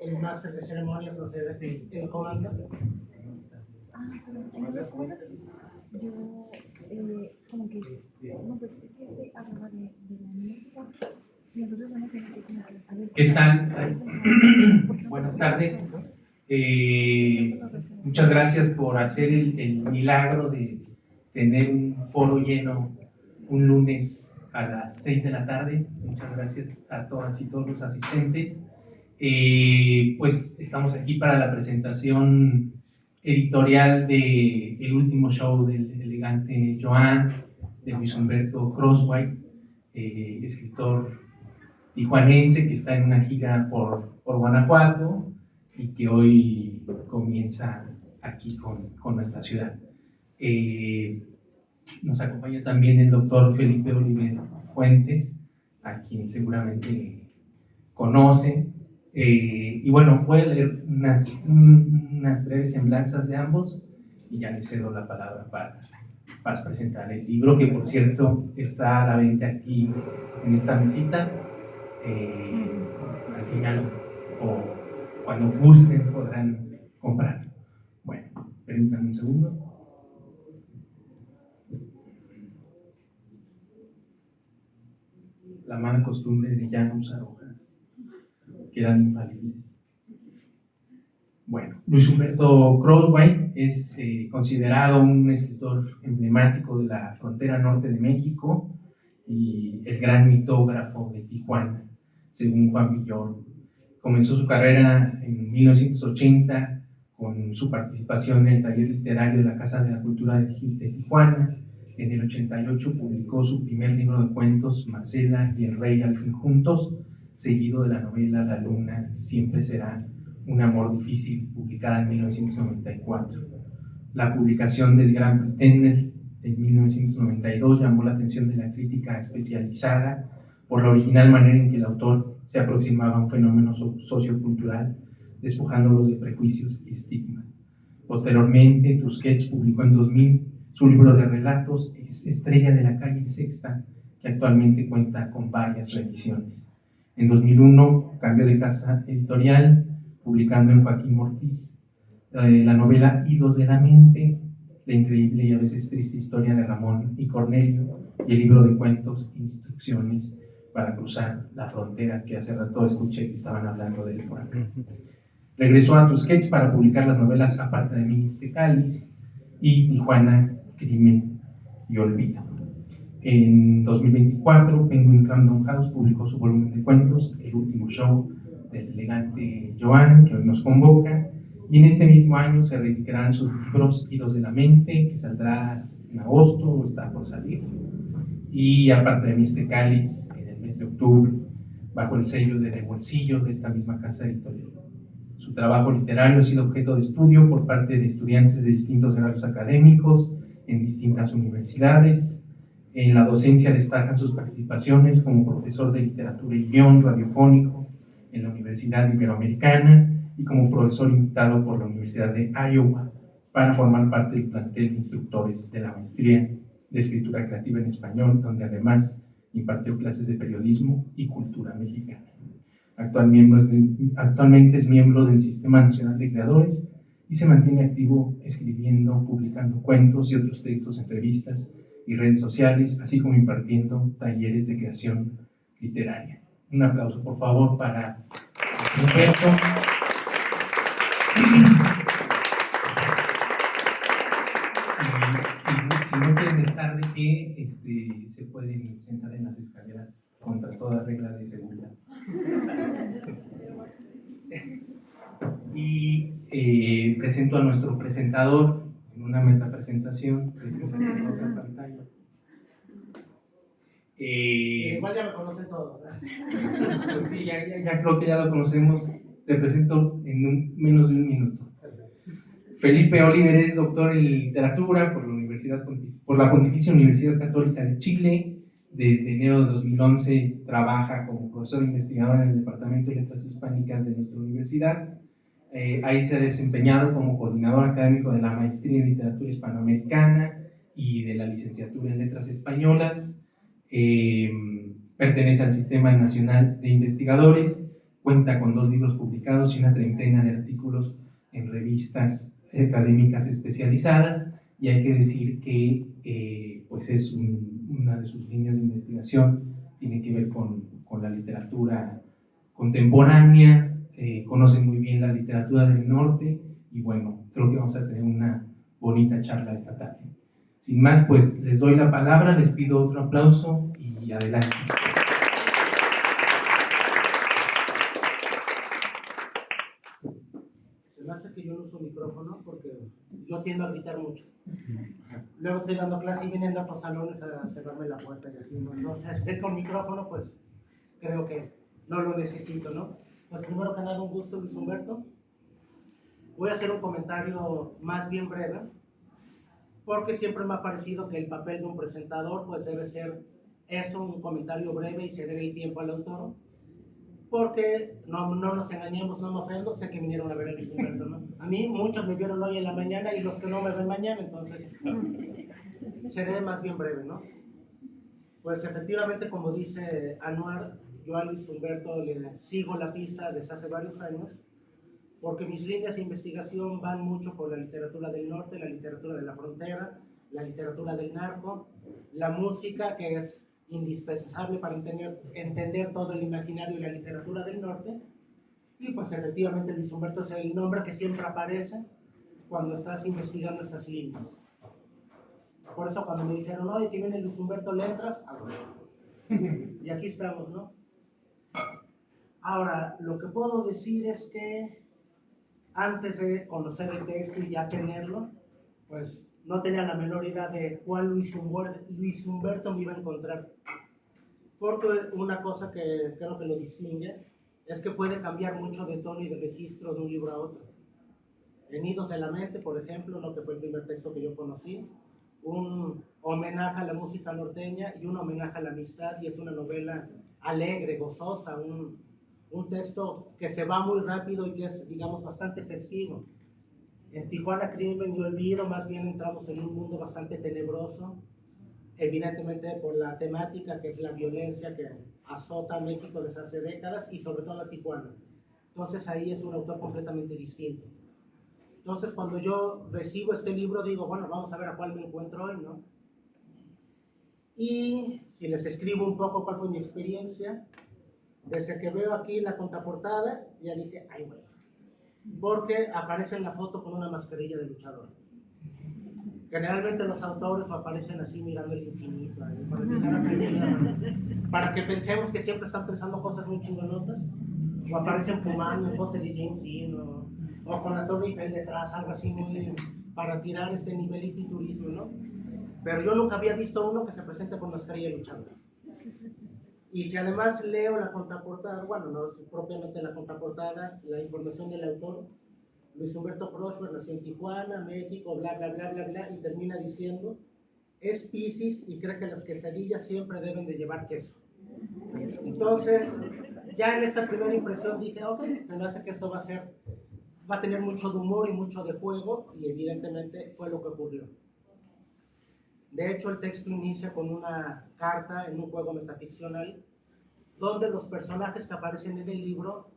el máster de ceremonias, no sé, el comando. Como que, no, pues es que hablaba de la música y entonces uno tiene que como que, a ver, ¿Qué tal? Buenas tardes. Muchas gracias por hacer el milagro de tener un foro lleno un lunes a las 6 de la tarde. Muchas gracias a todas y todos los asistentes. Pues estamos aquí para la presentación editorial del último show del elegante Joan, de Luis Humberto Croswhite, escritor tijuanense que está en una gira por Guanajuato y que hoy comienza aquí con nuestra ciudad. Nos acompaña también el doctor Felipe Oliver Fuentes, a quien seguramente conocen. Y bueno, voy a leer unas breves semblanzas de ambos y ya les cedo la palabra para presentar el libro, que por cierto está a la venta aquí en esta mesita. Al final o cuando gusten podrán comprar. Bueno, permítanme un segundo. La mala costumbre de ya no usar hojas, que eran infalibles. Bueno, Luis Humberto Croswhite es considerado un escritor emblemático de la frontera norte de México y el gran mitógrafo de Tijuana, según Juan Villoro. Comenzó su carrera en 1980 con su participación en el taller literario de la Casa de la Cultura de Tijuana. En el 88 publicó su primer libro de cuentos, Marcela y el Rey al fin juntos, seguido de la novela La Luna siempre será un amor difícil, publicada en 1994. La publicación del Gran Pretender en 1992 llamó la atención de la crítica especializada por la original manera en que el autor se aproximaba a un fenómeno sociocultural, despojándolos de prejuicios y estigma. Posteriormente, Tusquets publicó en 2000 su libro de relatos, Estrella de la calle Sexta, que actualmente cuenta con varias reediciones. En 2001 cambió de casa editorial, publicando en Joaquín Mortiz la novela Idos de la mente, la increíble y a veces triste historia de Ramón y Cornelio, y el libro de cuentos Instrucciones para cruzar la frontera, que hace rato escuché que estaban hablando de él por acá. Regresó a Tusquets para publicar las novelas Aparte de mí este cáliz y Tijuana, Crimen y Olvido. En 2024, Penguin Random House publicó su volumen de cuentos, El último show del elegante Joan, que hoy nos convoca, y en este mismo año se reeditarán sus libros Hilos de la Mente, que saldrá en agosto o está por salir, y Aparte de mí este cáliz en el mes de octubre, bajo el sello de Bolsillo de esta misma casa editorial. Su trabajo literario ha sido objeto de estudio por parte de estudiantes de distintos grados académicos en distintas universidades. En la docencia destacan sus participaciones como profesor de literatura y guión radiofónico en la Universidad Iberoamericana y como profesor invitado por la Universidad de Iowa para formar parte del plantel de instructores de la maestría de escritura creativa en español, donde además impartió clases de periodismo y cultura mexicana. Actualmente es miembro del Sistema Nacional de Creadores y se mantiene activo escribiendo, publicando cuentos y otros textos en revistas y redes sociales, así como impartiendo talleres de creación literaria. Un aplauso, por favor, para Humberto. Si no quieren estar de pie, se pueden sentar en las escaleras contra toda regla de seguridad. Y presento a nuestro presentador en una metapresentación que se en otra pantalla. Igual ya lo conocen todos, ¿eh? Pues sí, ya creo que ya lo conocemos. Te presento en menos de un minuto. Felipe Oliver es doctor en literatura por la Pontificia Universidad Católica de Chile. Desde enero de 2011 trabaja como profesor investigador en el Departamento de Letras Hispánicas de nuestra universidad. Ahí se ha desempeñado como coordinador académico de la Maestría en Literatura Hispanoamericana y de la Licenciatura en Letras Españolas. Pertenece al Sistema Nacional de Investigadores cuenta con 2 libros publicados y una treintena de artículos en revistas académicas especializadas, y hay que decir que pues es una de sus líneas de investigación, tiene que ver con la literatura contemporánea, conoce muy bien la literatura del norte, y bueno, creo que vamos a tener una bonita charla esta tarde. Sin más, pues les doy la palabra, les pido otro aplauso y adelante. Se me hace que yo no uso micrófono porque yo tiendo a gritar mucho. Luego estoy dando clase y vienen de otros salones a cerrarme la puerta y así, ¿no? Entonces, con micrófono, pues creo que no lo necesito, ¿no? Pues primero que nada, un gusto, Luis Humberto. Voy a hacer un comentario más bien breve, porque siempre me ha parecido que el papel de un presentador pues debe ser eso, un comentario breve y ceder el tiempo al autor, porque no nos engañemos, no me ofendo, sé que vinieron a ver a Luis Humberto, ¿no? A mí muchos me vieron hoy en la mañana y los que no me ven mañana, entonces seré más bien breve, ¿no? Pues efectivamente, como dice Anuar, yo a Luis Humberto le sigo la pista desde hace varios años, porque mis líneas de investigación van mucho por la literatura del norte, la literatura de la frontera, la literatura del narco, la música, que es indispensable para entender todo el imaginario y la literatura del norte, y pues efectivamente Luis Humberto es el nombre que siempre aparece cuando estás investigando estas líneas. Por eso cuando me dijeron, oye, que viene Luis Humberto, ¿le entras? Ah, bueno. Y aquí estamos, ¿no? Ahora, lo que puedo decir es que antes de conocer el texto y ya tenerlo, pues no tenía la menor idea de cuál Luis Humberto me iba a encontrar. Porque una cosa que creo que lo distingue es que puede cambiar mucho de tono y de registro de un libro a otro. En Nidos de la Mente, por ejemplo, lo que fue el primer texto que yo conocí, un homenaje a la música norteña y un homenaje a la amistad, y es una novela alegre, gozosa, un texto que se va muy rápido y que es, digamos, bastante festivo. En Tijuana, Crimen y Olvido, más bien entramos en un mundo bastante tenebroso, evidentemente por la temática que es la violencia que azota a México desde hace décadas y sobre todo a Tijuana. Entonces ahí es un autor completamente distinto. Entonces cuando yo recibo este libro digo, bueno, vamos a ver a cuál me encuentro hoy, ¿no? Y si les escribo un poco cuál fue mi experiencia, desde que veo aquí la contraportada, ya dije, ay, güey, porque aparece en la foto con una mascarilla de luchador. Generalmente los autores aparecen así mirando el infinito, para que pensemos que siempre están pensando cosas muy chingonotas, o aparecen fumando en pose de James Dean, o con la Torre Eiffel detrás, algo así muy para tirar este nivelito y turismo, ¿no? Pero yo nunca había visto uno que se presente con mascarilla de luchador. Y si además leo la contraportada, bueno, no propiamente la contraportada, la información del autor, Luis Humberto Prosper nació en Tijuana, México, bla, bla, bla, bla, bla, y termina diciendo, es Piscis y cree que las quesadillas siempre deben de llevar queso. Entonces, ya en esta primera impresión dije, ok, se me hace que esto va a tener mucho de humor y mucho de juego, y evidentemente fue lo que ocurrió. De hecho, el texto inicia con una carta en un juego metaficcional, donde los personajes que aparecen en el libro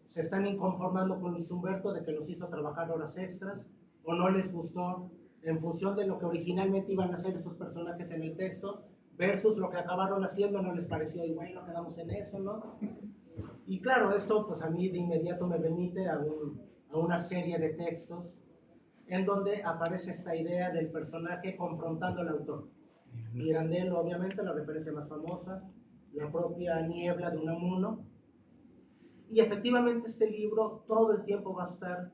se están inconformando con Luis Humberto de que los hizo trabajar horas extras, o no les gustó en función de lo que originalmente iban a hacer esos personajes en el texto, versus lo que acabaron haciendo, no les pareció, y bueno, quedamos en eso, ¿no? Y claro, esto pues a mí de inmediato me remite a una serie de textos en donde aparece esta idea del personaje confrontando al autor. Pirandello, obviamente, la referencia más famosa, la propia Niebla de Unamuno. Y efectivamente este libro todo el tiempo va a estar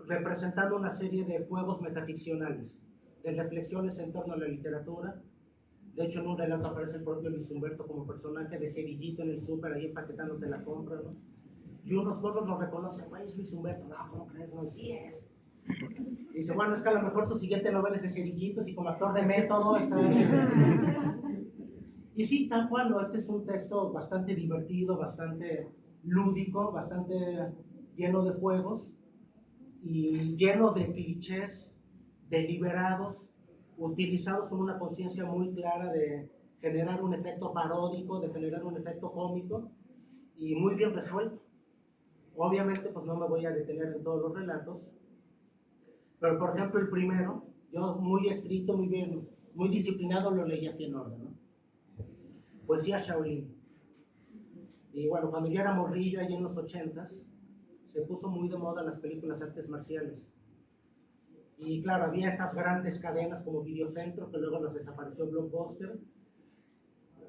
representando una serie de juegos metaficcionales, de reflexiones en torno a la literatura. De hecho, en un relato aparece el propio Luis Humberto como personaje de cerillito en el súper, ahí empaquetándote la compra, ¿no? Y unos morros lo reconocen, güey, es Luis Humberto. No, ¿cómo crees? No, sí es. Y dice, bueno, es que a lo mejor su siguiente novela es de cerillitos y como actor de método está bien. Y sí, tal cual, ¿no? Este es un texto bastante divertido, bastante lúdico, bastante lleno de juegos y lleno de clichés deliberados, utilizados con una conciencia muy clara de generar un efecto paródico, de generar un efecto cómico y muy bien resuelto. Obviamente, pues no me voy a detener en todos los relatos, pero por ejemplo el primero, yo muy estricto, muy bien, muy disciplinado lo leí así en orden, ¿no? Poesía Shaolin. Y bueno, cuando yo era morrillo, ahí en los 80s, se puso muy de moda las películas artes marciales. Y claro, había estas grandes cadenas como Videocentro, que luego las desapareció Blockbuster,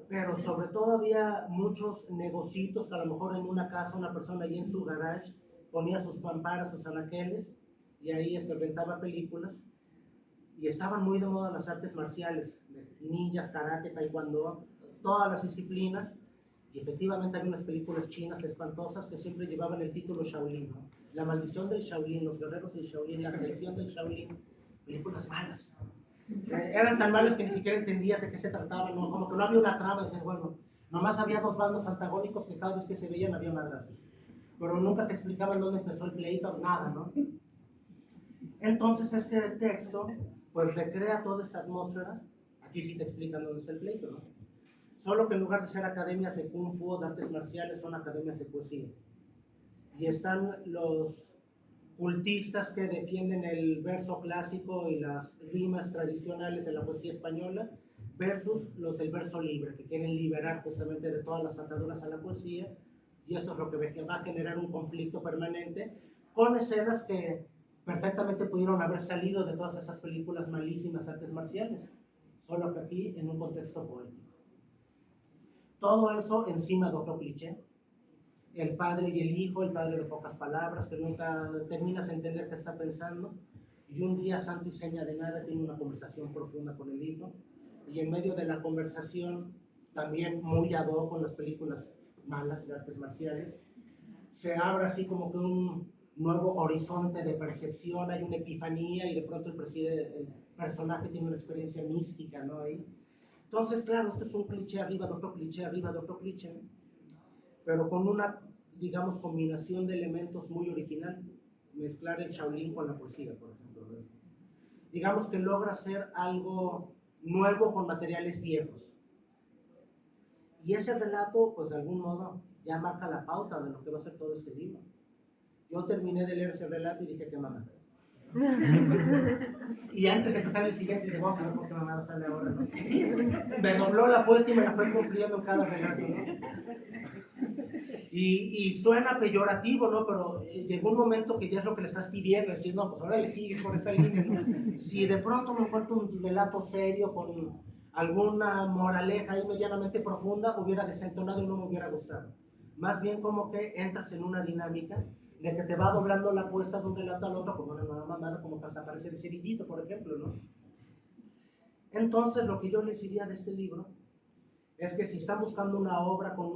pero sobre todo había muchos negocitos que a lo mejor en una casa una persona ahí en su garage ponía sus mamparas, sus anaqueles, y ahí rentaba películas, y estaban muy de moda las artes marciales, ninjas, karate, taekwondo, todas las disciplinas, y efectivamente había unas películas chinas espantosas que siempre llevaban el título Shaolin, ¿no? La maldición del Shaolin, los guerreros del Shaolin, la traición del Shaolin, películas malas. Eran tan malas que ni siquiera entendías de qué se trataba, ¿no? Como que no había una trama, dices, bueno, nomás había dos bandos antagónicos que cada vez que se veían había madrazos. Pero nunca te explicaban dónde empezó el pleito, nada, ¿no? Entonces este texto, pues recrea toda esa atmósfera. Aquí sí te explican dónde está el pleito, ¿no? Solo que en lugar de ser academias de Kung Fu o de artes marciales, son academias de poesía. Y están los cultistas que defienden el verso clásico y las rimas tradicionales de la poesía española, versus los del verso libre, que quieren liberar justamente de todas las ataduras a la poesía, y eso es lo que va a generar un conflicto permanente, con escenas que perfectamente pudieron haber salido de todas esas películas malísimas artes marciales, solo que aquí en un contexto poético. Todo eso encima de otro cliché, el padre y el hijo, el padre de pocas palabras, que nunca terminas de entender qué está pensando, y un día santo y seña de nada tiene una conversación profunda con el hijo, y en medio de la conversación, también muy ad hoc con las películas malas de artes marciales, se abre así como que un nuevo horizonte de percepción, hay una epifanía, y de pronto el personaje tiene una experiencia mística, ¿no? Ahí. Entonces, claro, esto es un cliché arriba de otro cliché, arriba de otro cliché, pero con una, digamos, combinación de elementos muy original. Mezclar el Shaolin con la poesía, por ejemplo, ¿no? Digamos que logra hacer algo nuevo con materiales viejos. Y ese relato, pues de algún modo, ya marca la pauta de lo que va a ser todo este libro. Yo terminé de leer ese relato y dije, qué mamá. Y antes de empezar el siguiente, dije, vamos a ver por qué mamá no sale ahora, ¿no? Y sí, me dobló la apuesta y me la fue cumpliendo en cada relato, ¿no? Y suena peyorativo, ¿no? Pero llegó un momento que ya es lo que le estás pidiendo, decir, no, pues ahora le sigues por esta línea, ¿no? Si de pronto me encuentro un relato serio con alguna moraleja ahí medianamente profunda, hubiera desentonado y no me hubiera gustado. Más bien como que entras en una dinámica de que te va doblando la apuesta de un relato al otro como una nueva mamada, como que hasta parece de cerillito, por ejemplo, ¿no? Entonces, lo que yo les diría de este libro es que si están buscando una obra con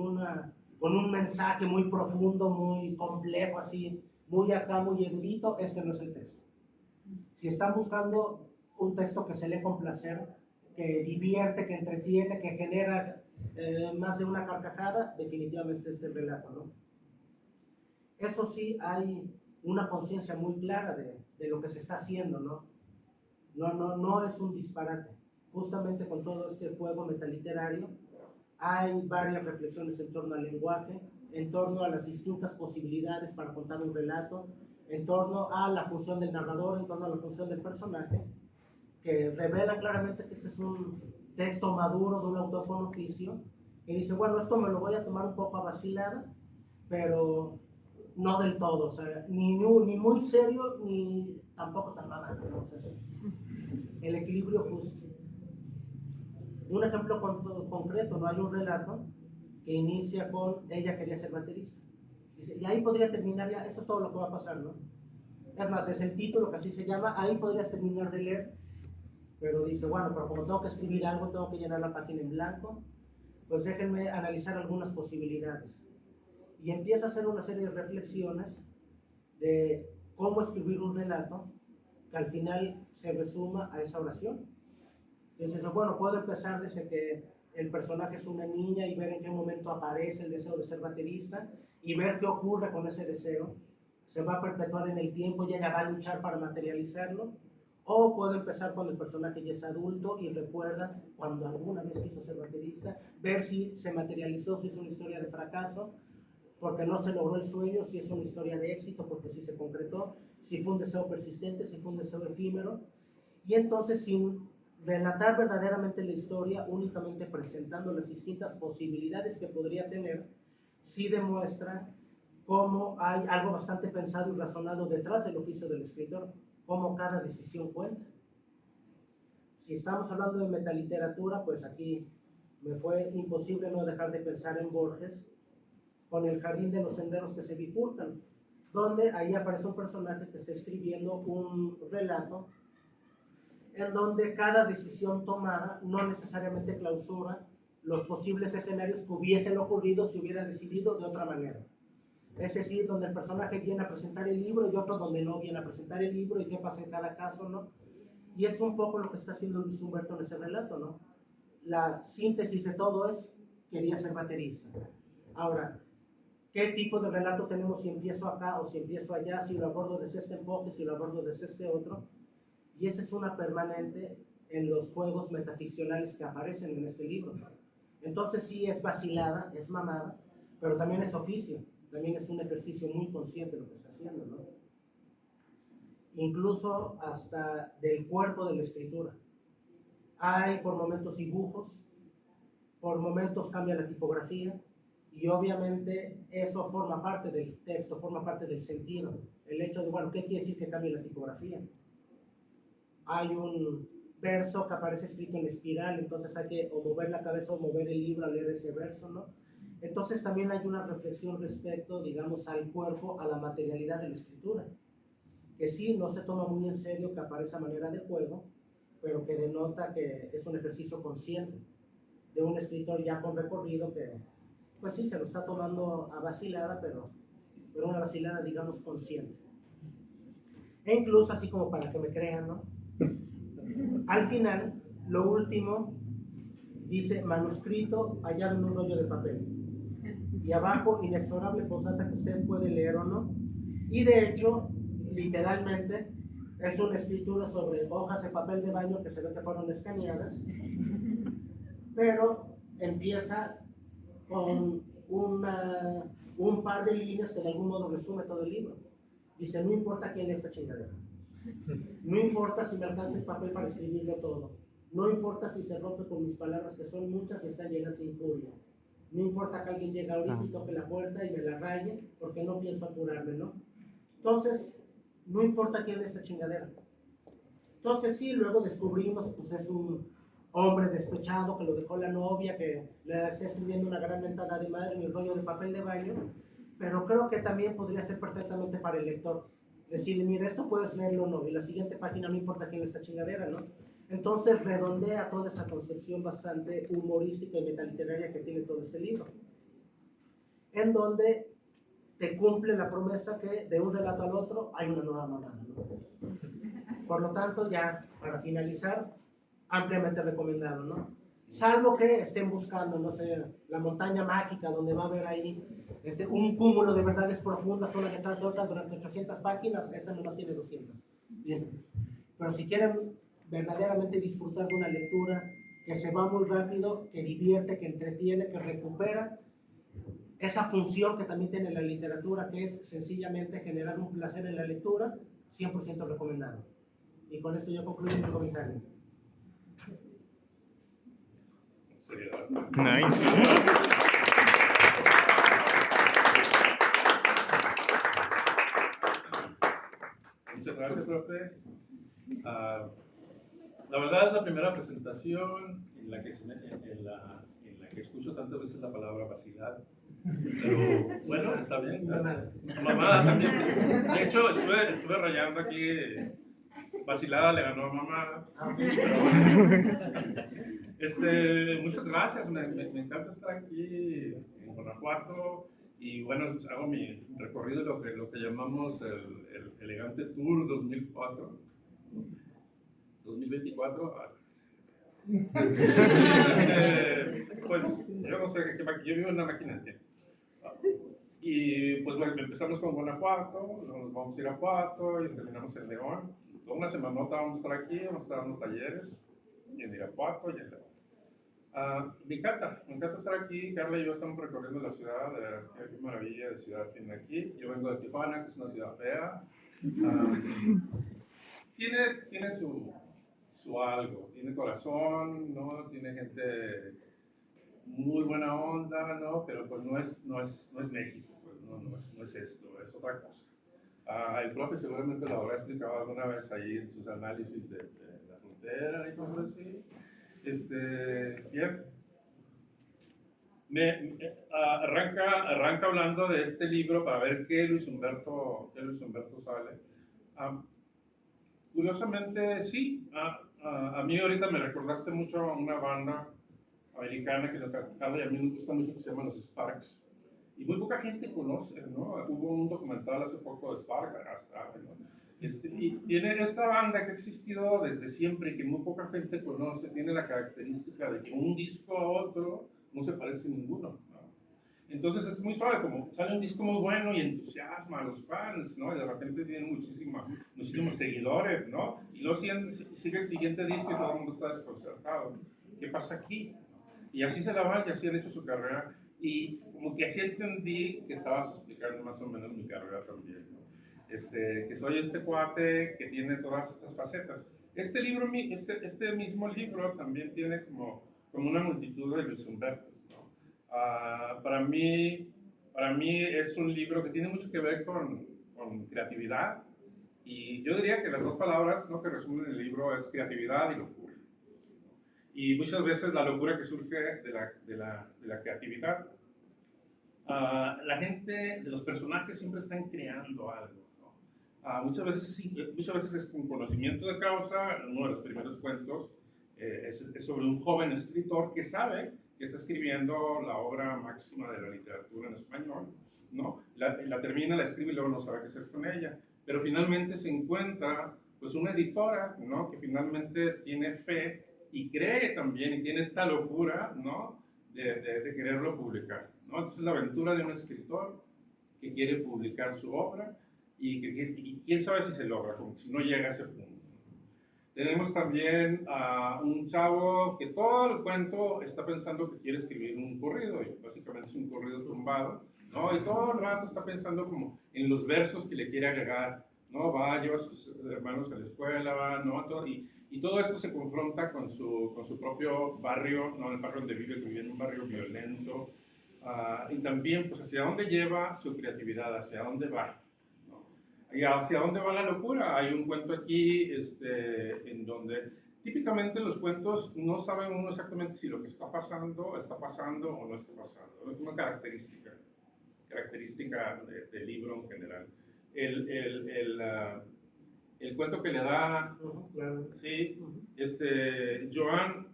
un mensaje muy profundo, muy complejo, así, muy acá, muy erudito, este no es el texto. Si están buscando un texto que se lee con placer, que divierte, que entretiene, que genera más de una carcajada, definitivamente este relato, ¿no? Eso sí, hay una conciencia muy clara de lo que se está haciendo, ¿no? No es un disparate. Justamente con todo este juego metaliterario, hay varias reflexiones en torno al lenguaje, en torno a las distintas posibilidades para contar un relato, en torno a la función del narrador, en torno a la función del personaje, que revela claramente que este es un texto maduro de un autor con oficio, que dice, bueno, esto me lo voy a tomar un poco a vacilada, pero no del todo, o sea, ni muy serio, ni tampoco tan mamado, ¿no? O sea, el equilibrio justo. Un ejemplo concreto, ¿no? Hay un relato que inicia con ella quería ser baterista. Dice, y ahí podría terminar ya, eso es todo lo que va a pasar, ¿no? Es más, es el título que así se llama, ahí podrías terminar de leer, pero dice, bueno, pero como tengo que escribir algo, tengo que llenar la página en blanco, pues déjenme analizar algunas posibilidades. Y empieza a hacer una serie de reflexiones de cómo escribir un relato que al final se resuma a esa oración. Entonces, bueno, puedo empezar desde que el personaje es una niña y ver en qué momento aparece el deseo de ser baterista y ver qué ocurre con ese deseo. Se va a perpetuar en el tiempo y ella va a luchar para materializarlo. O puedo empezar cuando el personaje ya es adulto y recuerda cuando alguna vez quiso ser baterista, ver si se materializó, si es una historia de fracaso, porque no se logró el sueño, si es una historia de éxito, porque sí se concretó, si fue un deseo persistente, si fue un deseo efímero, y entonces sin relatar verdaderamente la historia, únicamente presentando las distintas posibilidades que podría tener, sí demuestra cómo hay algo bastante pensado y razonado detrás del oficio del escritor, cómo cada decisión cuenta. Si estamos hablando de metaliteratura, pues aquí me fue imposible no dejar de pensar en Borges, con El jardín de los senderos que se bifurcan, donde ahí aparece un personaje que está escribiendo un relato en donde cada decisión tomada no necesariamente clausura los posibles escenarios que hubiesen ocurrido si hubiera decidido de otra manera. Es decir, donde el personaje viene a presentar el libro y otro donde no viene a presentar el libro y qué pasa en cada caso, ¿no? Y es un poco lo que está haciendo Luis Humberto en ese relato, ¿no? La síntesis de todo es, quería ser baterista. Ahora, ¿qué tipo de relato tenemos si empiezo acá o si empiezo allá, si lo abordo desde este enfoque, si lo abordo desde este otro? Y esa es una permanente en los juegos metaficcionales que aparecen en este libro. Entonces sí es vacilada, es mamada, pero también es oficio, también es un ejercicio muy consciente de lo que está haciendo, ¿no? Incluso hasta del cuerpo de la escritura. Hay por momentos dibujos, por momentos cambia la tipografía, y obviamente eso forma parte del texto, forma parte del sentido. El hecho de, bueno, ¿qué quiere decir que cambie la tipografía? Hay un verso que aparece escrito en espiral, entonces hay que o mover la cabeza o mover el libro a leer ese verso, ¿no? Entonces también hay una reflexión respecto, digamos, al cuerpo, a la materialidad de la escritura, que sí, no se toma muy en serio que aparece a manera de juego, pero que denota que es un ejercicio consciente de un escritor ya con recorrido que, pues sí, se lo está tomando a vacilada, pero una vacilada, digamos, consciente. E incluso así como para que me crean, ¿no? Al final, lo último, dice manuscrito hallado en un rollo de papel. Y abajo, inexorable postdata que usted puede leer o no. Y de hecho, literalmente, es una escritura sobre hojas de papel de baño que se ve que fueron escaneadas, pero empieza con un par de líneas que de algún modo resume todo el libro. Dice, no importa quién lee esta chingadera. No importa si me alcanza el papel para escribirlo todo. No importa si se rompe con mis palabras, que son muchas y están llenas de injuria. No importa que alguien llegue ahorita y toque la puerta y me la raye, porque no pienso apurarme, ¿no? Entonces, no importa quién lee esta chingadera. Entonces sí, luego descubrimos, pues es un hombre despechado que lo dejó la novia, que le está escribiendo una gran mentada de madre en el rollo de papel de baño, pero creo que también podría ser perfectamente para el lector. Decirle, mira, esto puedes leerlo o no, y la siguiente página no importa quién esta chingadera, ¿no? Entonces redondea toda esa concepción bastante humorística y metaliteraria que tiene todo este libro, en donde te cumple la promesa que de un relato al otro hay una nueva mamada, ¿no? Por lo tanto, ya para finalizar, ampliamente recomendado, ¿no? Salvo que estén buscando, no sé, la montaña mágica, donde va a haber ahí un cúmulo de verdades profundas, una detrás de otra durante 800 páginas, esta nomás tiene 200. Bien. Pero si quieren verdaderamente disfrutar de una lectura que se va muy rápido, que divierte, que entretiene, que recupera esa función que también tiene la literatura, que es sencillamente generar un placer en la lectura, 100% recomendado. Y con esto yo concluyo mi comentario. Nice. Muchas gracias, profe. La verdad es la primera presentación en la que escucho tantas veces la palabra vacilar. Pero bueno, está bien. Mamada también. De hecho, estuve rayando aquí. Vacilada le ganó a mamada. Muchas gracias. Me encanta estar aquí en Guanajuato. Y bueno, hago mi recorrido de lo que llamamos el Elegante Tour 2004. 2024. Pues yo no sé, yo vivo en una máquina de tiempo. Y pues bueno, empezamos con Guanajuato, nos vamos a ir a Irapuato y terminamos en León. Toda una semanota vamos a estar aquí, vamos a estar dando talleres en Irapuato y en León. Me encanta estar aquí. Carla y yo estamos recorriendo la ciudad, de verdad, qué maravilla de ciudad tiene aquí. Yo vengo de Tijuana, que es una ciudad fea. Tiene su algo, tiene corazón, ¿no? Tiene gente muy buena onda, ¿no? Pero pues no es México, pues no es esto, es otra cosa. El profe seguramente lo habrá explicado alguna vez ahí en sus análisis de la frontera y cosas así. Bien. Arranca hablando de este libro para ver qué Luis Humberto sale. Curiosamente, sí, a mí ahorita me recordaste mucho a una banda americana que Carla y a mí nos gusta mucho, que se llama los Sparks. Y muy poca gente conoce, ¿no? Hubo un documental hace poco de Sparks, ¿no? Y tiene esta banda que ha existido desde siempre y que muy poca gente conoce, tiene la característica de que un disco a otro no se parece ninguno, ¿no? Entonces es muy suave, como sale un disco muy bueno y entusiasma a los fans, ¿no? Y de repente tiene muchísimos seguidores, ¿no? Y luego sigue el siguiente disco y todo el mundo está desconcertado. ¿Qué pasa aquí? Y así se la van y así han hecho su carrera. Y como que así entendí que estabas explicando más o menos mi carrera también, ¿no? Que soy este cuate que tiene todas estas facetas. Este mismo libro también tiene como una multitud de Luis Humberto, ¿no? Para mí es un libro que tiene mucho que ver con creatividad, y yo diría que las dos palabras, ¿no?, que resumen el libro es creatividad y locura. Y muchas veces la locura que surge de la creatividad. La gente, los personajes siempre están creando algo, ¿no? Muchas veces es con conocimiento de causa. Uno de los primeros cuentos es sobre un joven escritor que sabe que está escribiendo la obra máxima de la literatura en español, ¿no? La termina, la escribe y luego no sabe qué hacer con ella. Pero finalmente se encuentra pues una editora, ¿no?, que finalmente tiene fe y cree también y tiene esta locura, ¿no?, de quererlo publicar, ¿no? Entonces la aventura de un escritor que quiere publicar su obra y quién sabe si se logra, como si no llega a ese punto. Tenemos también a un chavo que todo el cuento está pensando que quiere escribir un corrido, y básicamente es un corrido tumbado, ¿no? Y todo el rato está pensando como en los versos que le quiere agregar, ¿no? Lleva a sus hermanos a la escuela, ¿no? Y todo esto se confronta con su propio barrio, ¿no? El barrio donde vive, que vive en un barrio violento. Y también, pues, hacia dónde lleva su creatividad, hacia dónde va, ¿no? Y hacia dónde va la locura. Hay un cuento aquí en donde típicamente los cuentos no saben uno exactamente si lo que está pasando o no está pasando. Es una característica del libro en general. El cuento que le da, claro. sí, Joan,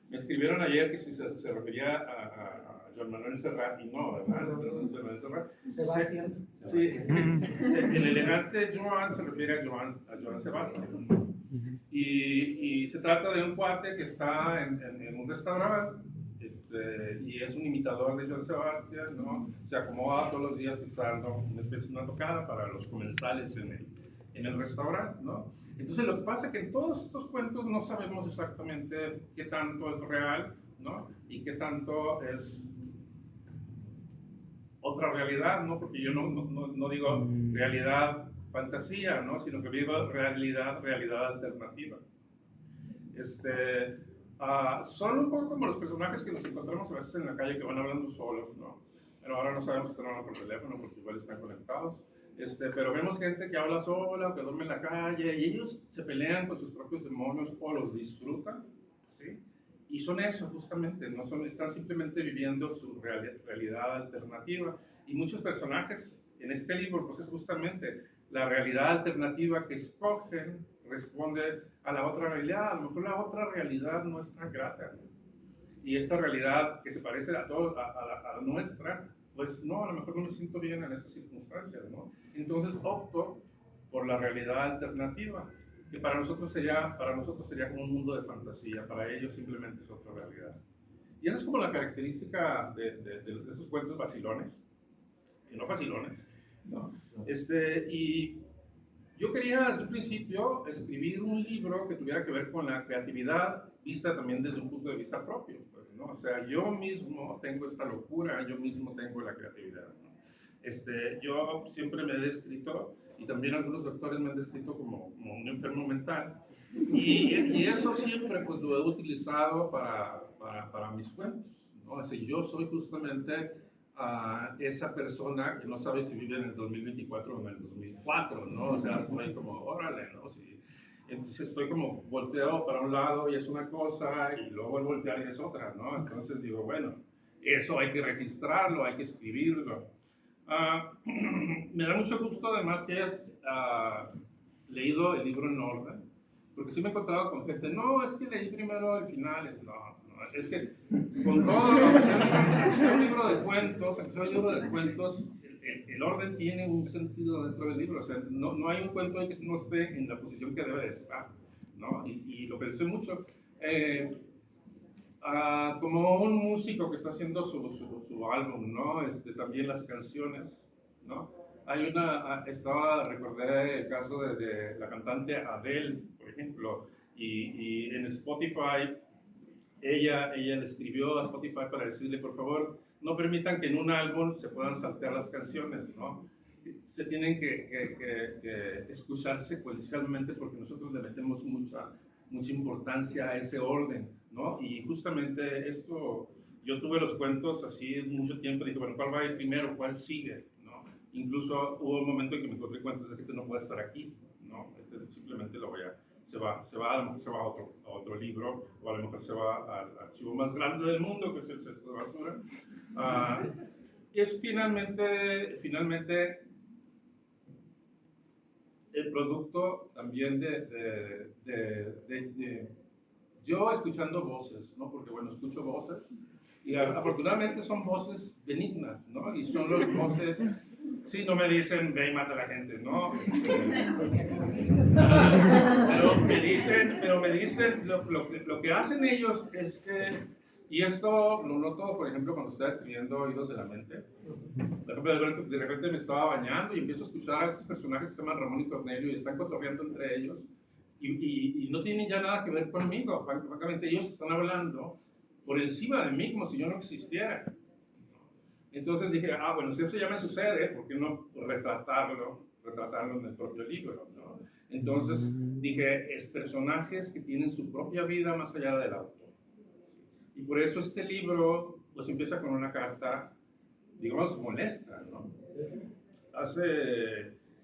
me escribieron ayer que si se refería a Joan Manuel Serrat, y no, ¿verdad? Joan Manuel Serrat. Sebastián. Sí, el elegante Joan se refiere a Joan Sebastián. Y se trata de un cuate que está en un restaurante, y es un imitador de Joan Sebastián, ¿no? Se acomoda todos los días, está dando una tocada para los comensales en el restaurante, ¿no? Entonces lo que pasa es que en todos estos cuentos no sabemos exactamente qué tanto es real, ¿no?, y qué tanto es otra realidad, ¿no? Porque yo no digo realidad fantasía, ¿no?, sino que digo realidad alternativa. Son un poco como los personajes que nos encontramos a veces en la calle que van hablando solos, ¿no? Pero ahora no sabemos si están hablando por teléfono porque igual están conectados. Pero vemos gente que habla sola o que duerme en la calle, y ellos se pelean con sus propios demonios o los disfrutan, ¿sí? Y son eso justamente, están simplemente viviendo su realidad alternativa. Y muchos personajes en este libro, pues es justamente la realidad alternativa que escogen responde a la otra realidad. A lo mejor la otra realidad no es tan grata, ¿no? Y esta realidad que se parece a la nuestra, pues no, a lo mejor no me siento bien en esas circunstancias, ¿no? Entonces opto por la realidad alternativa, que para nosotros sería como un mundo de fantasía, para ellos simplemente es otra realidad. Y esa es como la característica de esos cuentos vacilones, que no facilones, ¿no? Y Yo quería desde un principio escribir un libro que tuviera que ver con la creatividad, vista también desde un punto de vista propio, pues, ¿no? O sea, yo mismo tengo esta locura, yo mismo tengo la creatividad, ¿no? Yo siempre me he descrito, y también algunos doctores me han descrito como un enfermo mental, y eso siempre pues lo he utilizado para mis cuentos, ¿no? O sea, yo soy justamente esa persona que no sabe si vive en el 2024 o en el 2004, ¿no? O sea, estoy como, órale, ¿no? Sí. Entonces estoy como volteo para un lado y es una cosa y luego el voltear y es otra, ¿no? Entonces digo, bueno, eso hay que registrarlo, hay que escribirlo. Me da mucho gusto además que hayas leído el libro en orden, porque sí me he encontrado con gente, no, es que leí primero el final, no, es que con todo, aunque sea un libro de cuentos, el orden tiene un sentido dentro del libro, o sea, no hay un cuento ahí que no esté en la posición que debe de estar, ¿no? Y lo pensé mucho. Como un músico que está haciendo su álbum, ¿no? También las canciones, ¿no? Recordé el caso de la cantante Adele, por ejemplo, y en Spotify, ella le escribió a Spotify para decirle, por favor, no permitan que en un álbum se puedan saltear las canciones, ¿no? Se tienen que escuchar secuencialmente porque nosotros le metemos mucha importancia a ese orden, ¿no? Y justamente esto, yo tuve los cuentos así mucho tiempo, dije, bueno, ¿cuál va a ir primero? ¿Cuál sigue? ¿No? Incluso hubo un momento en que me encontré cuentos de que este no puede estar aquí, ¿no? Simplemente se va a lo mejor se va a otro libro, o a lo mejor se va al archivo más grande del mundo, que es el cesto de basura. Es finalmente el producto también de yo escuchando voces, ¿no? Porque, bueno, escucho voces, y afortunadamente son voces benignas, ¿no? Y son las voces, sí, no me dicen, ve y mata a la gente, ¿no? Pero me dicen lo que hacen ellos es que, y esto lo noto, por ejemplo, cuando estaba escribiendo Oídos de la Mente. De repente me estaba bañando y empiezo a escuchar a estos personajes que se llaman Ramón y Cornelio y están cotorreando entre ellos y no tienen ya nada que ver conmigo. Francamente, ellos están hablando por encima de mí como si yo no existiera. Entonces dije, bueno, si eso ya me sucede, ¿por qué no retratarlo en el propio libro, ¿no? Entonces dije, es personajes que tienen su propia vida más allá del autor. Y por eso este libro pues empieza con una carta, digamos, molesta, ¿no?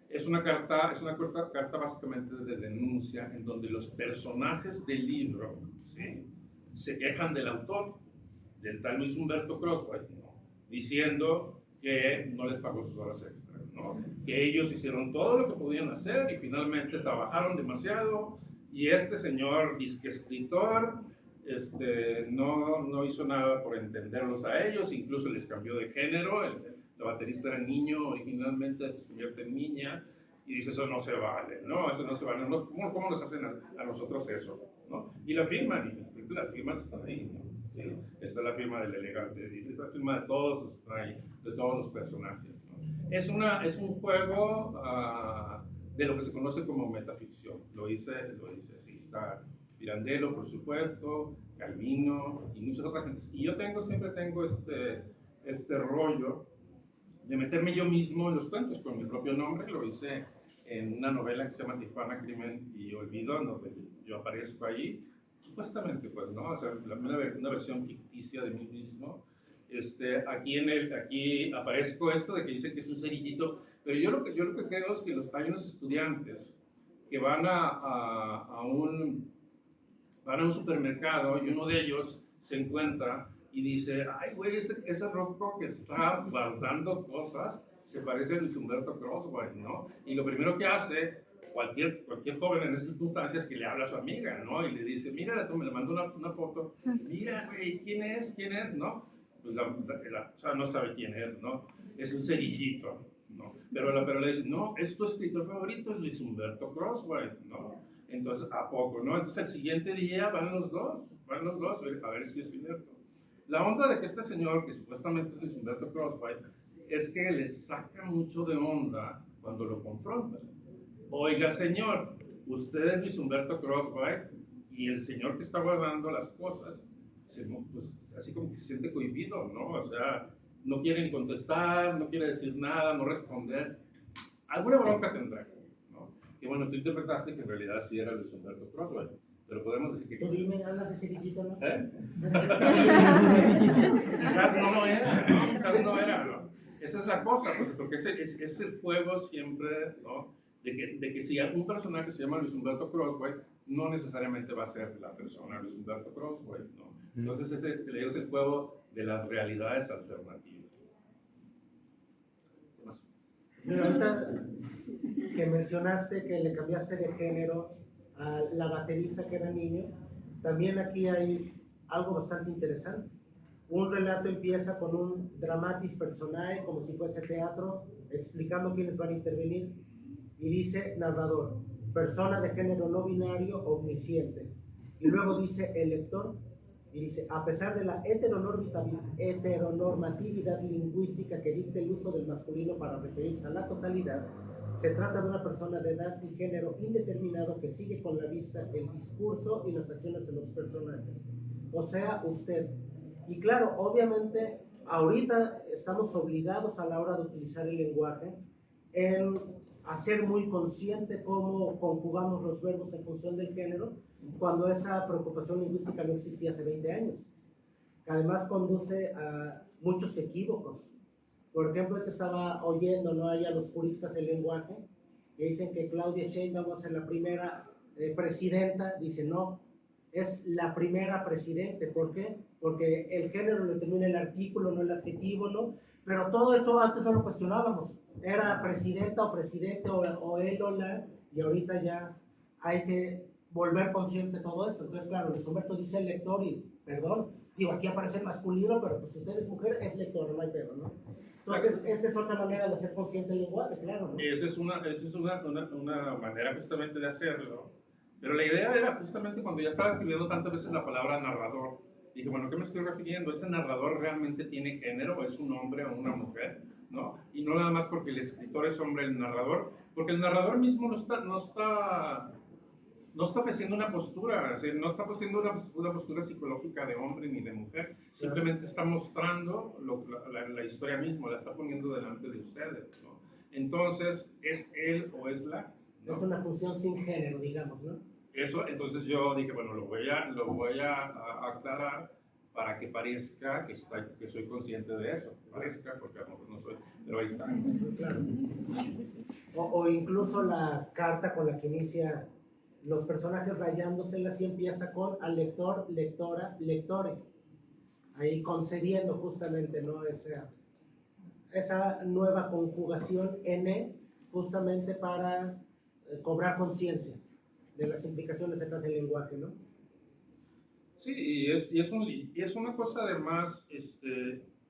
Es una carta básicamente de denuncia en donde los personajes del libro, ¿sí?, se quejan del autor, del tal Luis Humberto Crosby, ¿no?, diciendo que no les pagó sus horas extras, ¿no?, que ellos hicieron todo lo que podían hacer y finalmente trabajaron demasiado y este señor disque escritor no hizo nada por entenderlos a ellos, incluso les cambió de género, el baterista era niño originalmente, se convierte en niña, y dice, eso no se vale, ¿no? Eso no se vale, ¿cómo nos hacen a nosotros eso? ¿No? Y la firman, y las firmas están ahí, ¿no? Sí, está la firma del elegante, está la firma de todos los están ahí, de todos los personajes, ¿no? Es un juego de lo que se conoce como metaficción, lo hice así, está Pirandello, por supuesto, Calvino y muchas otras gentes. Y yo siempre tengo este rollo de meterme yo mismo en los cuentos con mi propio nombre. Lo hice en una novela que se llama Tijuana, Crimen y Olvido, donde yo aparezco ahí, supuestamente, pues, ¿no? O sea, una versión ficticia de mí mismo. Aquí aparezco esto de que dicen que es un cerillito, pero yo lo que creo es que hay unos estudiantes que van a un supermercado y uno de ellos se encuentra y dice, ay, güey, ese roco que está guardando cosas se parece a Luis Humberto Crosby, ¿no? Y lo primero que hace cualquier joven en esas circunstancias es que le habla a su amiga, ¿no? Y le dice, mira, tú me le mando una foto, mira, güey, ¿quién es? ¿No? Pues o sea, no sabe quién es, ¿no? Es un cerillito, ¿no? Pero le dice, no, es tu escritor favorito, es Luis Humberto Crosby, ¿no? Entonces, ¿a poco, no? Entonces, el siguiente día van los dos a ver si es cierto. La onda de que este señor, que supuestamente es Luis Humberto Crosby, es que le saca mucho de onda cuando lo confrontan. oiga señor, usted es Luis Humberto Crosby y el señor que está guardando las cosas, pues así como que se siente cohibido, ¿no? O sea, no quiere ni contestar, no quiere decir nada, no responder. Alguna bronca tendrá, ¿no? Que bueno, tú interpretaste que en realidad sí era Luis Humberto Crosby, pero podemos decir que... Tú dime, hablas ese cerillito, ¿no? ¿Eh? Quizás no lo era, ¿no? Quizás no era, ¿no? Esa es la cosa, pues, porque es el juego siempre, ¿no? De que si un personaje se llama Luis Humberto Crosby, no necesariamente va a ser la persona Luis Humberto Crosby, ¿no? Entonces ese, le digo, es el juego de las realidades alternativas. ¿Qué más? Pero ahorita que mencionaste que le cambiaste de género a la baterista que era niño, también aquí hay algo bastante interesante. Un relato empieza con un dramatis personae, como si fuese teatro, explicando quiénes van a intervenir, y dice narrador, persona de género no binario omnisciente. Y luego dice el lector, y dice, a pesar de la heteronormatividad lingüística que dicta el uso del masculino para referirse a la totalidad, se trata de una persona de edad y género indeterminado que sigue con la vista el discurso y las acciones de los personajes. O sea, usted. Y claro, obviamente, ahorita estamos obligados a la hora de utilizar el lenguaje en hacer muy consciente cómo conjugamos los verbos en función del género, cuando esa preocupación lingüística no existía hace 20 años. Que además conduce a muchos equívocos. Por ejemplo, te estaba oyendo, ¿no? Ahí a los puristas del lenguaje, que dicen que Claudia Sheinbaum va a ser la primera presidenta. Dice, no, es la primera presidente. ¿Por qué? Porque el género lo determina el artículo, no el adjetivo, ¿no? Pero todo esto antes no lo cuestionábamos. Era presidenta o presidente o él o la, y ahorita ya hay que volver consciente de todo eso. Entonces, claro, Luis Humberto dice el lector y, perdón, digo, aquí aparece el masculino, pero pues si usted es mujer, es lector, no hay pedo, ¿no? Entonces, esa es otra manera de hacer consciente el lenguaje, claro, ¿no? Esa es una manera justamente de hacerlo. Pero la idea era justamente cuando ya estaba escribiendo tantas veces la palabra narrador, dije, bueno, ¿qué me estoy refiriendo? ¿Este narrador realmente tiene género? ¿Es un hombre o una mujer? ¿No? Y no nada más porque el escritor es hombre, el narrador, porque el narrador mismo no está ofreciendo una postura, o sea, no está ofreciendo una postura psicológica de hombre ni de mujer, simplemente está mostrando la historia misma, la está poniendo delante de ustedes, ¿no? Entonces, ¿es él o es la? ¿No? Es una función sin género, digamos, ¿no? Eso, entonces yo dije, bueno, lo voy a aclarar para que parezca que soy consciente de eso, parezca, porque a lo mejor no soy, pero ahí está. Claro. O incluso la carta con la que inicia los personajes rayándoselas y empieza con al lector, lectora, lectore. Ahí concediendo justamente, ¿no? Esa nueva conjugación N justamente para cobrar conciencia de las implicaciones detrás del lenguaje, ¿no? Sí, y es una cosa además,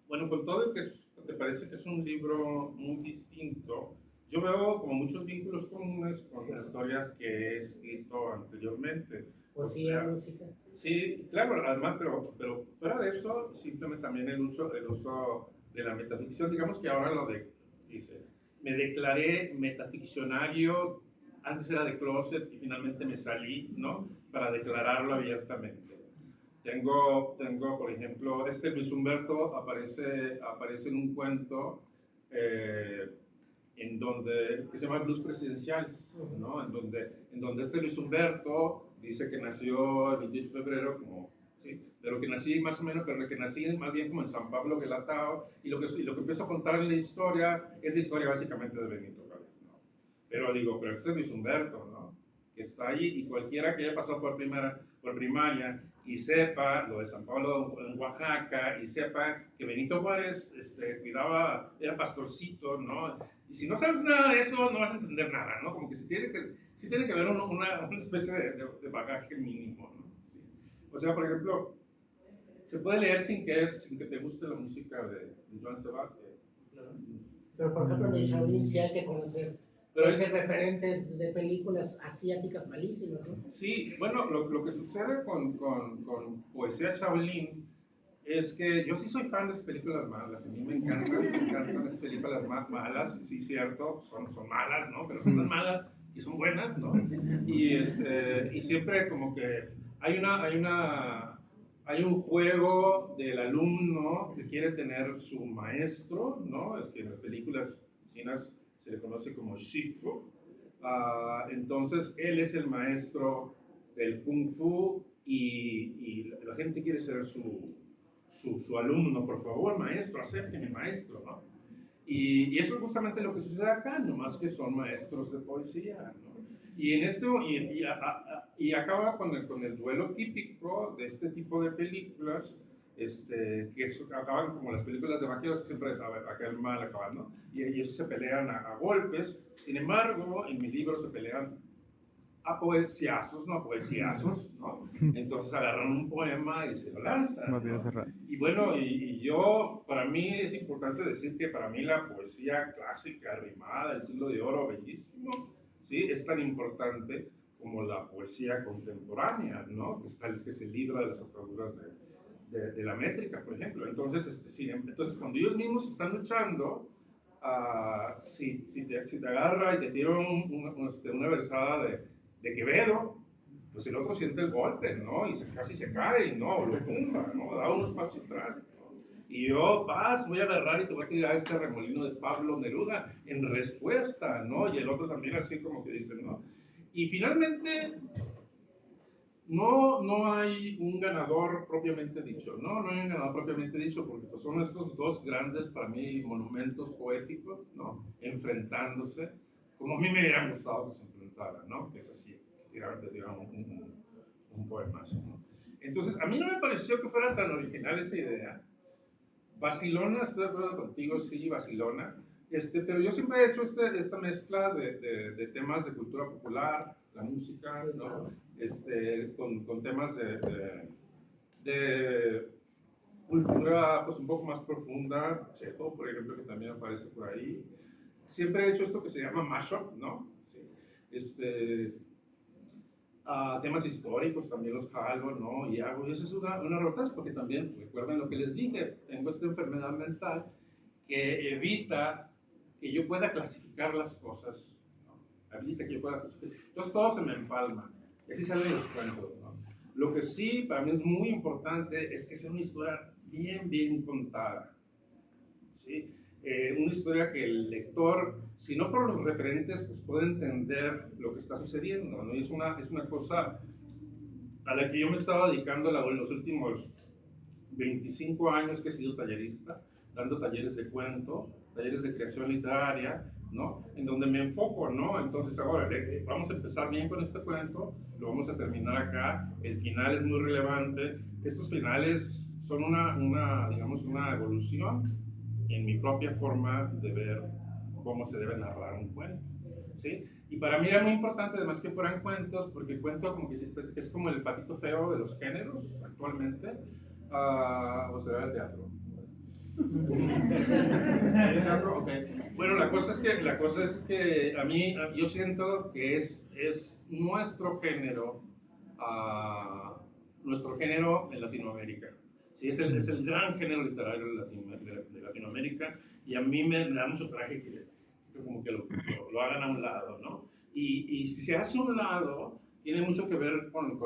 bueno, con todo el que te parece que es un libro muy distinto, yo veo como muchos vínculos comunes con las historias que he escrito anteriormente. Poesía, música. Sí, claro, además, pero fuera de eso, simplemente también el uso de la metaficción, digamos que ahora dice, me declaré metaficcionario, antes era de closet y finalmente me salí, ¿no? Para declararlo abiertamente. Tengo, por ejemplo, Luis Humberto aparece en un cuento que se llama Blues Presidenciales, ¿no? En donde Luis Humberto dice que nació el 28 de febrero, de lo que nací más o menos, pero de lo que nací más bien como en San Pablo Gelatao, y lo que empiezo a contar en la historia es la historia básicamente de Benito Juárez, ¿no? Pero digo, pero es Luis Humberto, ¿no? Que está ahí, y cualquiera que haya pasado por primaria y sepa lo de San Pablo en Oaxaca, y sepa que Benito Juárez era pastorcito, ¿no? Y si no sabes nada de eso, no vas a entender nada, ¿no? Como que sí tiene que haber una especie de bagaje mínimo, ¿no? Sí. O sea, por ejemplo, se puede leer sin que te guste la música de Joan Sebastián. Pero por ejemplo, en Shaolin sí hay que conocer ese referente de películas asiáticas malísimas, ¿no? Sí, bueno, lo que sucede con Poesía Shaolin es que yo sí soy fan de las películas malas. A mí me encantan las películas malas, sí, cierto, son malas, ¿no? Pero son tan malas que son buenas, ¿no? Y siempre como que hay un juego del alumno que quiere tener su maestro, ¿no? Es que en las películas chinas se le conoce como Shifu. Entonces, él es el maestro del Kung Fu y la gente quiere ser su alumno. Por favor, maestro, acépteme, maestro, ¿no? Y eso es justamente lo que sucede acá, nomás que son maestros de poesía, ¿no? Y en esto, y acaba con el duelo típico de este tipo de películas, acaban como las películas de vaqueros, que siempre aquel mal acaban, ¿no? Y eso se pelean a golpes. Sin embargo, en mi libro se pelean a poesiazos, no a poesiazos, ¿no? Entonces agarran un poema y se lo lanzan, ¿no? Y bueno, yo, para mí es importante decir que para mí la poesía clásica, rimada, el siglo de oro, bellísimo, ¿sí? Es tan importante como la poesía contemporánea, ¿no? Que se libra de las ataduras de la métrica, por ejemplo. Entonces, entonces, cuando ellos mismos están luchando, si te agarra y te tira una versada de Quevedo, pues el otro siente el golpe, ¿no? Y casi se cae, ¿no? O lo tumba, ¿no? Da unos pasos atrás, ¿no? Y yo, voy a agarrar y te voy a tirar este remolino de Pablo Neruda en respuesta, ¿no? Y el otro también así como que dice, ¿no? Y finalmente, no hay un ganador propiamente dicho, ¿no? No hay un ganador propiamente dicho porque pues, son estos dos grandes, para mí, monumentos poéticos, ¿no? Enfrentándose, como a mí me hubiera gustado que se enfrentaran, ¿no? Que es así, que tiraran un poemazo, ¿no? Entonces, a mí no me pareció que fuera tan original esa idea. Barcelona, estoy de acuerdo contigo, sí, Barcelona. Pero yo siempre he hecho esta mezcla de temas de cultura popular, la música, ¿no? Con temas de cultura pues, un poco más profunda, Chejo, por ejemplo, que también aparece por ahí. Siempre he hecho esto que se llama mashup, ¿no? Sí. Temas históricos también los jalo, ¿no? Y eso es una rotas porque también, pues, recuerden lo que les dije, tengo esta enfermedad mental que evita que yo pueda clasificar las cosas, ¿no? Evita que yo pueda clasificar. Entonces todo se me empalma, y así salen los cuentos, ¿no? Lo que sí para mí es muy importante es que sea una historia bien contada, ¿sí? Una historia que el lector, si no por los referentes, pues puede entender lo que está sucediendo, ¿no? Y es una cosa a la que yo me estaba dedicando en los últimos 25 años que he sido tallerista, dando talleres de cuento, talleres de creación literaria, ¿no? En donde me enfoco, ¿no? Entonces ahora vamos a empezar bien con este cuento, lo vamos a terminar acá, el final es muy relevante, estos finales son digamos, una evolución en mi propia forma de ver cómo se debe narrar un cuento, ¿sí? Y para mí era muy importante además que fueran cuentos, porque el cuento como que es como el patito feo de los géneros actualmente, o será el teatro. ¿El teatro? Okay. Bueno, la cosa es que yo siento que es nuestro género en Latinoamérica. Sí, es el gran género literario de Latinoamérica y a mí me da mucho coraje que como que lo hagan a un lado, ¿no? Y si se hace a un lado, tiene mucho que ver con